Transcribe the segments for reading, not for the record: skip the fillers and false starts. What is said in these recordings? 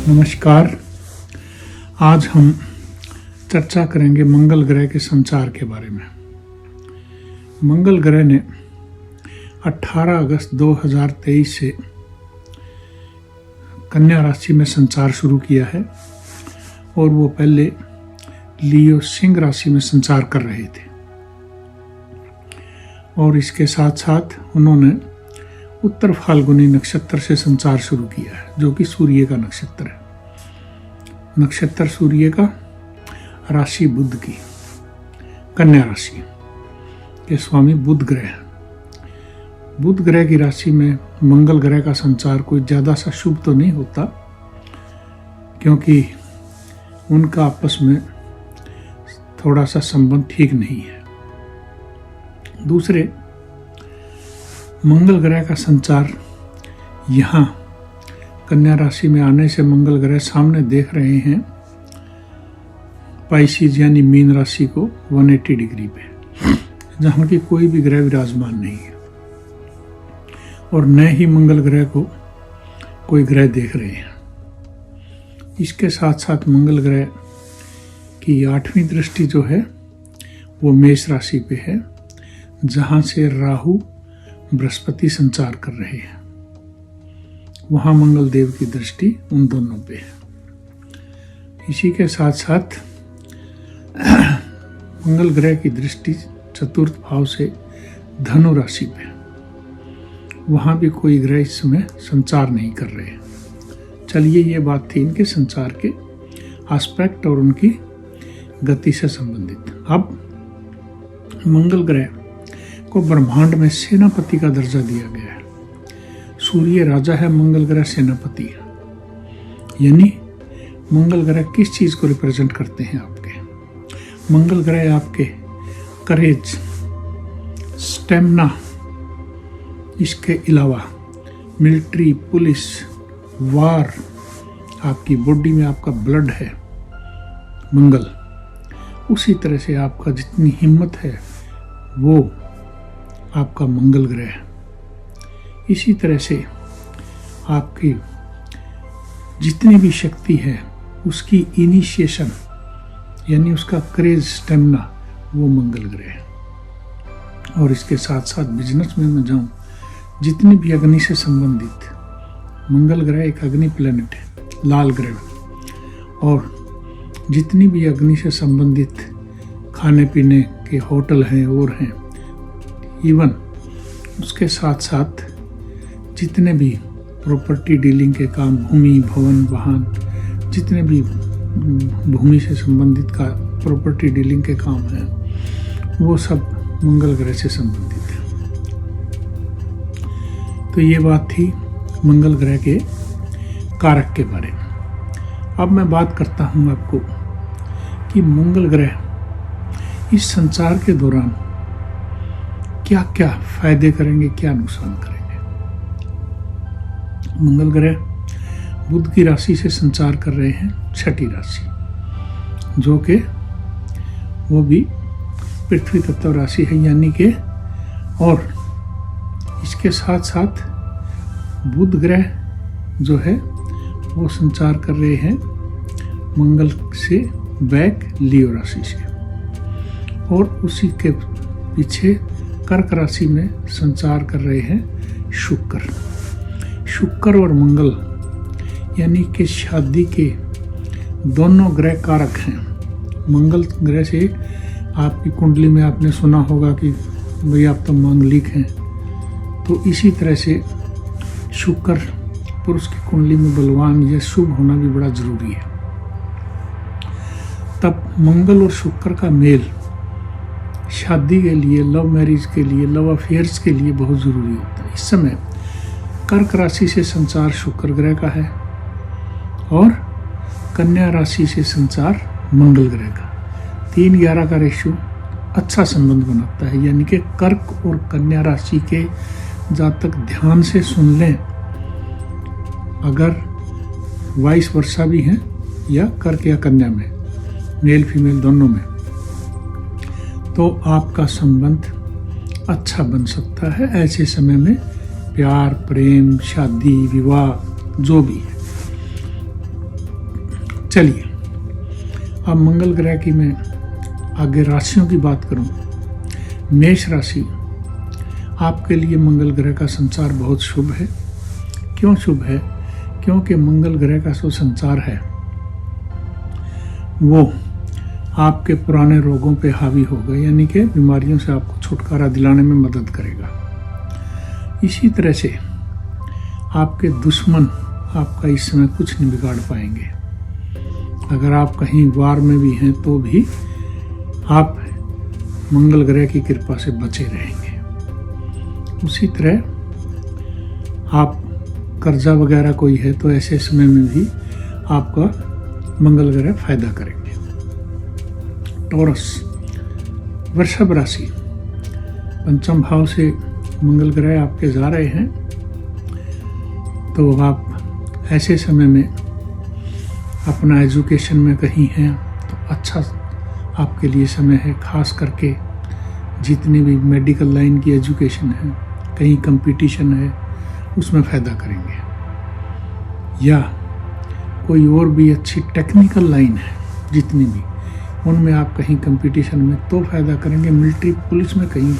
नमस्कार। आज हम चर्चा करेंगे मंगल ग्रह के संचार के बारे में। मंगल ग्रह ने 18 अगस्त 2023 से कन्या राशि में संचार शुरू किया है और वो पहले लियो सिंह राशि में संचार कर रहे थे और इसके साथ साथ उन्होंने उत्तर फाल्गुनी नक्षत्र से संचार शुरू किया है, जो कि सूर्य का नक्षत्र है। नक्षत्र सूर्य का, राशि बुध की, कन्या राशि के स्वामी बुध ग्रह। बुध ग्रह की राशि में मंगल ग्रह का संचार कोई ज्यादा सा शुभ तो नहीं होता, क्योंकि उनका आपस में थोड़ा सा संबंध ठीक नहीं है। दूसरे, मंगल ग्रह का संचार यहाँ कन्या राशि में आने से मंगल ग्रह सामने देख रहे हैं पाइसिस यानी मीन राशि को 180 डिग्री पे, जहाँ की कोई भी ग्रह विराजमान नहीं है और न ही मंगल ग्रह को कोई ग्रह देख रहे हैं। इसके साथ साथ मंगल ग्रह की 8वीं दृष्टि जो है वो मेष राशि पे है, जहाँ से राहु बृहस्पति संचार कर रहे हैं। वहां मंगल देव की दृष्टि उन दोनों पे है। इसी के साथ साथ मंगल ग्रह की दृष्टि चतुर्थ भाव से धनु राशि पे, वहां भी कोई ग्रह इस समय संचार नहीं कर रहे हैं। चलिए, ये बात थी इनके संचार के एस्पेक्ट और उनकी गति से संबंधित। अब मंगल ग्रह को ब्रह्मांड में सेनापति का दर्जा दिया गया है। सूर्य राजा है, मंगल ग्रह सेनापति है। यानी मंगल ग्रह किस चीज को रिप्रेजेंट करते हैं? आपके मंगल ग्रह आपके करेज, स्टेमिना, इसके अलावा मिलिट्री, पुलिस, वार, आपकी बॉडी में आपका ब्लड है मंगल, उसी तरह से आपका जितनी हिम्मत है वो आपका मंगल ग्रह है। इसी तरह से आपकी जितनी भी शक्ति है उसकी इनिशिएशन यानी उसका क्रेज, स्टेमिना, वो मंगल ग्रह है। और इसके साथ साथ बिजनेस में मैं जाऊं, जितनी भी अग्नि से संबंधित, मंगल ग्रह एक अग्नि प्लेनेट है, लाल ग्रह, और जितनी भी अग्नि से संबंधित खाने पीने के होटल हैं और हैं, इवन उसके साथ साथ जितने भी प्रॉपर्टी डीलिंग के काम, भूमि, भवन, वाहन, जितने भी भूमि से संबंधित का प्रॉपर्टी डीलिंग के काम हैं, वो सब मंगल ग्रह से संबंधित है। तो ये बात थी मंगल ग्रह के कारक के बारे में। अब मैं बात करता हूँ आपको कि मंगल ग्रह इस संचार के दौरान क्या क्या फायदे करेंगे, क्या नुकसान करेंगे। मंगल ग्रह बुध की राशि से संचार कर रहे हैं, छठी राशि, जो कि वो भी पृथ्वी तत्व राशि है, यानी कि, और इसके साथ साथ बुध ग्रह जो है वो संचार कर रहे हैं मंगल से बैक लियो राशि से, और उसी के पीछे कर्क राशि में संचार कर रहे हैं शुक्र और मंगल, यानी कि शादी के दोनों ग्रह कारक हैं। मंगल ग्रह से आपकी कुंडली में आपने सुना होगा कि भाई आप तो मांगलिक हैं, तो इसी तरह से शुक्र पुरुष की कुंडली में बलवान या शुभ होना भी बड़ा जरूरी है। तब मंगल और शुक्र का मेल शादी के लिए, लव मैरिज के लिए, लव अफेयर्स के लिए बहुत जरूरी होता है। इस समय कर्क राशि से संचार शुक्र ग्रह का है और कन्या राशि से संचार मंगल ग्रह का। 3-11 का रेशियो अच्छा संबंध बनाता है, यानी कि कर्क और कन्या राशि के जातक ध्यान से सुन लें, अगर वाइस वर्षा भी हैं या कर्क या कन्या में, मेल फीमेल दोनों में, तो आपका संबंध अच्छा बन सकता है। ऐसे समय में प्यार, प्रेम, शादी, विवाह जो भी है, चलिए अब मंगल ग्रह की मैं आगे राशियों की बात करूं। मेष राशि, आपके लिए मंगल ग्रह का संचार बहुत शुभ है। क्यों शुभ है? क्योंकि मंगल ग्रह का जो संचार है वो आपके पुराने रोगों पे हावी होगा, यानी कि बीमारियों से आपको छुटकारा दिलाने में मदद करेगा। इसी तरह से आपके दुश्मन आपका इस समय कुछ नहीं बिगाड़ पाएंगे। अगर आप कहीं वार में भी हैं तो भी आप मंगल ग्रह की कृपा से बचे रहेंगे। उसी तरह आप कर्जा वगैरह कोई है तो ऐसे समय में भी आपका मंगल ग्रह फायदा करेंगे। टॉरस, वृषभ राशि, पंचम भाव से मंगल ग्रह आपके जा रहे हैं, तो आप ऐसे समय में अपना एजुकेशन में कहीं हैं तो अच्छा आपके लिए समय है। खास करके जितनी भी मेडिकल लाइन की एजुकेशन है, कहीं कंपटीशन है, उसमें फ़ायदा करेंगे। या कोई और भी अच्छी टेक्निकल लाइन है जितनी भी, उनमें आप कहीं कंपटीशन में तो फ़ायदा करेंगे। मिलिट्री पुलिस में कहीं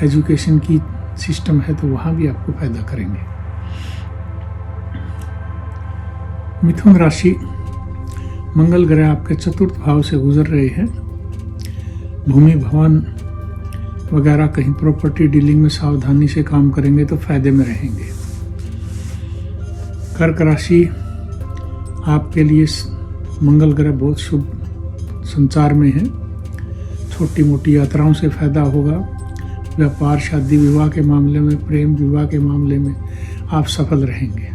एजुकेशन की सिस्टम है तो वहाँ भी आपको फ़ायदा करेंगे। मिथुन राशि, मंगल ग्रह आपके चतुर्थ भाव से गुजर रहे हैं। भूमि भवन वगैरह कहीं प्रॉपर्टी डीलिंग में सावधानी से काम करेंगे तो फायदे में रहेंगे। कर्क राशि, आपके लिए मंगल ग्रह बहुत शुभ संचार में है। छोटी मोटी यात्राओं से फायदा होगा। व्यापार, शादी विवाह के मामले में, प्रेम विवाह के मामले में आप सफल रहेंगे।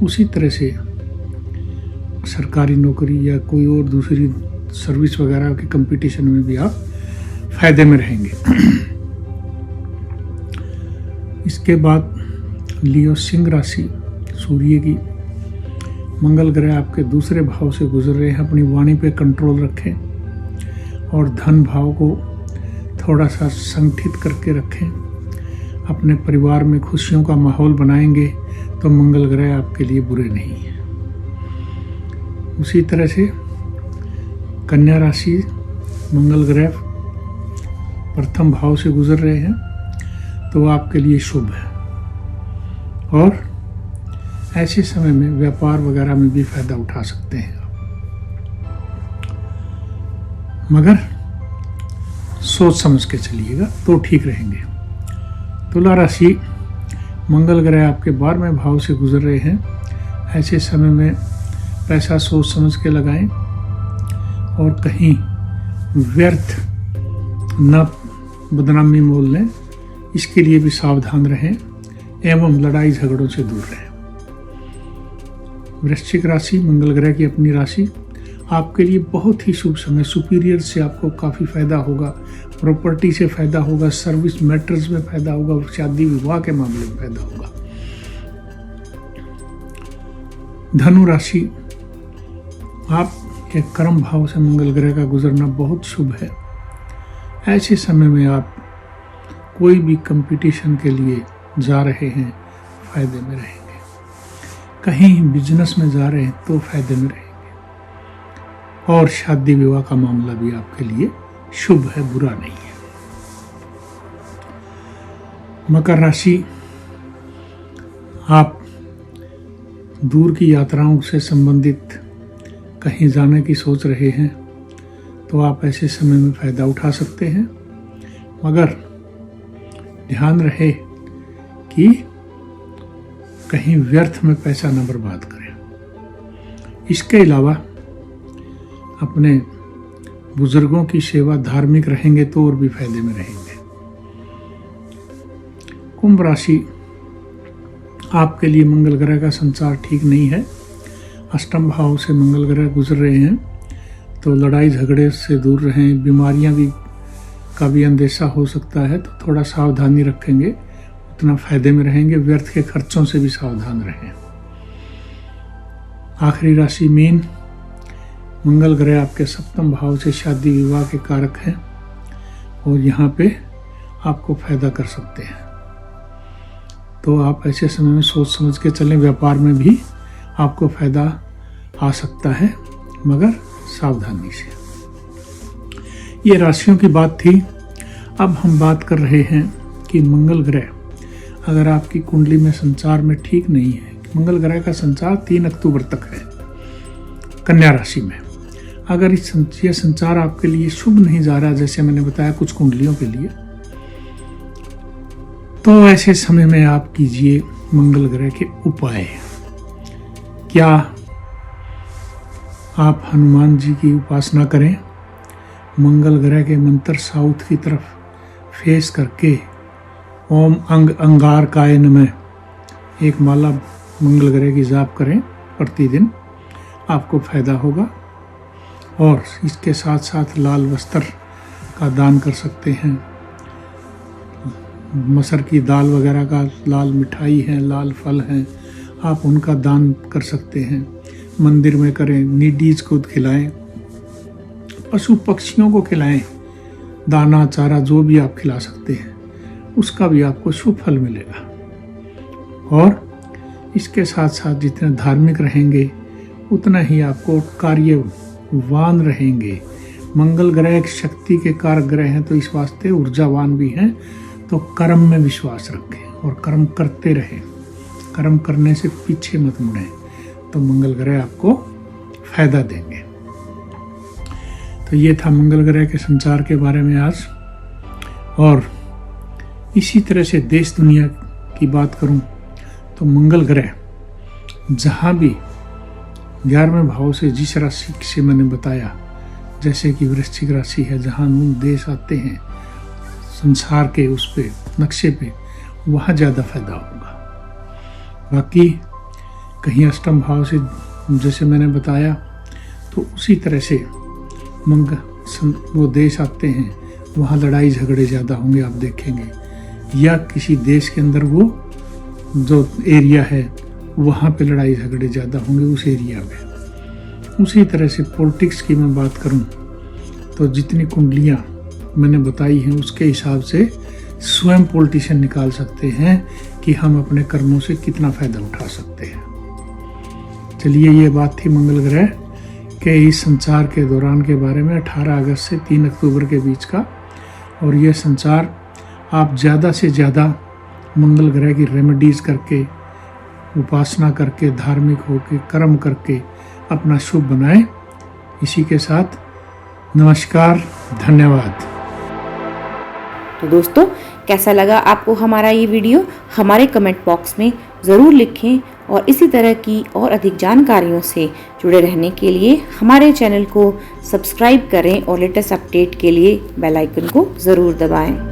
उसी तरह से सरकारी नौकरी या कोई और दूसरी सर्विस वगैरह के कंपटीशन में भी आप फायदे में रहेंगे। इसके बाद लियो, सिंह राशि, सूर्य की मंगल ग्रह आपके दूसरे भाव से गुजर रहे हैं। अपनी वाणी पे कंट्रोल रखें और धन भाव को थोड़ा सा संगठित करके रखें। अपने परिवार में खुशियों का माहौल बनाएंगे तो मंगल ग्रह आपके लिए बुरे नहीं हैं। उसी तरह से कन्या राशि, मंगल ग्रह प्रथम भाव से गुजर रहे हैं तो आपके लिए शुभ है और ऐसे समय में व्यापार वगैरह में भी फायदा उठा सकते हैं आप, मगर सोच समझ के चलिएगा तो ठीक रहेंगे। तुला राशि, मंगल ग्रह आपके 12वें भाव से गुजर रहे हैं। ऐसे समय में पैसा सोच समझ के लगाएं और कहीं व्यर्थ न बदनामी मोल लें, इसके लिए भी सावधान रहें एवं लड़ाई झगड़ों से दूर रहें। वृश्चिक राशि, मंगल ग्रह की अपनी राशि, आपके लिए बहुत ही शुभ समय। सुपीरियर से आपको काफ़ी फायदा होगा, प्रॉपर्टी से फायदा होगा, सर्विस मैटर्स में फायदा होगा, शादी विवाह के मामले में फायदा होगा। धनु राशि, आप के कर्म भाव से मंगल ग्रह का गुजरना बहुत शुभ है। ऐसे समय में आप कोई भी कंपटीशन के लिए जा रहे हैं, फायदे में रहेंगे। कहीं बिजनेस में जा रहे हैं तो फायदे में रहेंगे और शादी विवाह का मामला भी आपके लिए शुभ है, बुरा नहीं है। मकर राशि, आप दूर की यात्राओं से संबंधित कहीं जाने की सोच रहे हैं तो आप ऐसे समय में फायदा उठा सकते हैं, मगर ध्यान रहे कि कहीं व्यर्थ में पैसा न बर्बाद करें। इसके अलावा अपने बुजुर्गों की सेवा, धार्मिक रहेंगे तो और भी फायदे में रहेंगे। कुंभ राशि, आपके लिए मंगल ग्रह का संचार ठीक नहीं है। अष्टम भाव से मंगल ग्रह गुजर रहे हैं तो लड़ाई झगड़े से दूर रहें। बीमारियां भी का भी अंदेशा हो सकता है तो थोड़ा सावधानी रखेंगे, उतना फायदे में रहेंगे। व्यर्थ के खर्चों से भी सावधान रहें। आखिरी राशि मीन, मंगल ग्रह आपके सप्तम भाव से शादी विवाह के कारक हैं और यहाँ पे आपको फायदा कर सकते हैं, तो आप ऐसे समय में सोच समझ के चलें। व्यापार में भी आपको फायदा आ सकता है, मगर सावधानी से। ये राशियों की बात थी। अब हम बात कर रहे हैं कि मंगल ग्रह अगर आपकी कुंडली में संचार में ठीक नहीं है, मंगल ग्रह का संचार 3 अक्टूबर तक है कन्या राशि में। अगर ये संचार आपके लिए शुभ नहीं जा रहा, जैसे मैंने बताया कुछ कुंडलियों के लिए, तो ऐसे समय में आप कीजिए मंगल ग्रह के उपाय। क्या आप हनुमान जी की उपासना करें, मंगल ग्रह के मंत्र साउथ की तरफ फेस करके ओम अंग अंगारकाय नमः एक माला मंगल ग्रह की जाप करें प्रतिदिन, आपको फायदा होगा। और इसके साथ साथ लाल वस्त्र का दान कर सकते हैं। मसर की दाल वगैरह का, लाल मिठाई है, लाल फल हैं, आप उनका दान कर सकते हैं। मंदिर में करें, नीडीज को खिलाएं, पशु पक्षियों को खिलाएं, दाना चारा जो भी आप खिला सकते हैं, उसका भी आपको शुभ फल मिलेगा। और इसके साथ साथ जितने धार्मिक रहेंगे उतना ही आपको कार्यवान रहेंगे। मंगल ग्रह एक शक्ति के कारक ग्रह हैं, तो इस वास्ते ऊर्जावान भी हैं। तो कर्म में विश्वास रखें और कर्म करते रहें, कर्म करने से पीछे मत मुड़ें, तो मंगल ग्रह आपको फायदा देंगे। तो ये था मंगल ग्रह के संचार के बारे में आज। और इसी तरह से देश दुनिया की बात करूं तो मंगल ग्रह जहां भी 11वें भाव से जिस राशि से मैंने बताया, जैसे कि वृश्चिक राशि है, जहां नून देश आते हैं संसार के उस पे नक्शे पे, वहाँ ज़्यादा फायदा होगा। बाकी कहीं अष्टम भाव से जैसे मैंने बताया, तो उसी तरह से वो देश आते हैं, वहाँ लड़ाई झगड़े ज़्यादा होंगे, आप देखेंगे। या किसी देश के अंदर वो जो एरिया है वहाँ पे लड़ाई झगड़े ज़्यादा होंगे उस एरिया में। उसी तरह से पॉलिटिक्स की मैं बात करूँ तो जितनी कुंडलियाँ मैंने बताई हैं उसके हिसाब से स्वयं पॉलिटिशियन निकाल सकते हैं कि हम अपने कर्मों से कितना फायदा उठा सकते हैं। चलिए, ये बात थी मंगल ग्रह के इस संचार के दौरान के बारे में 18 अगस्त से 3 अक्टूबर के बीच का। और ये संचार आप ज़्यादा से ज़्यादा मंगल ग्रह की रेमेडीज़ करके, उपासना करके, धार्मिक होके, कर्म करके अपना शुभ बनाएं। इसी के साथ नमस्कार, धन्यवाद। तो दोस्तों, कैसा लगा आपको हमारा ये वीडियो? हमारे कमेंट बॉक्स में ज़रूर लिखें और इसी तरह की और अधिक जानकारियों से जुड़े रहने के लिए हमारे चैनल को सब्सक्राइब करें और लेटेस्ट अपडेट के लिए बेल आइकन को ज़रूर दबाएं।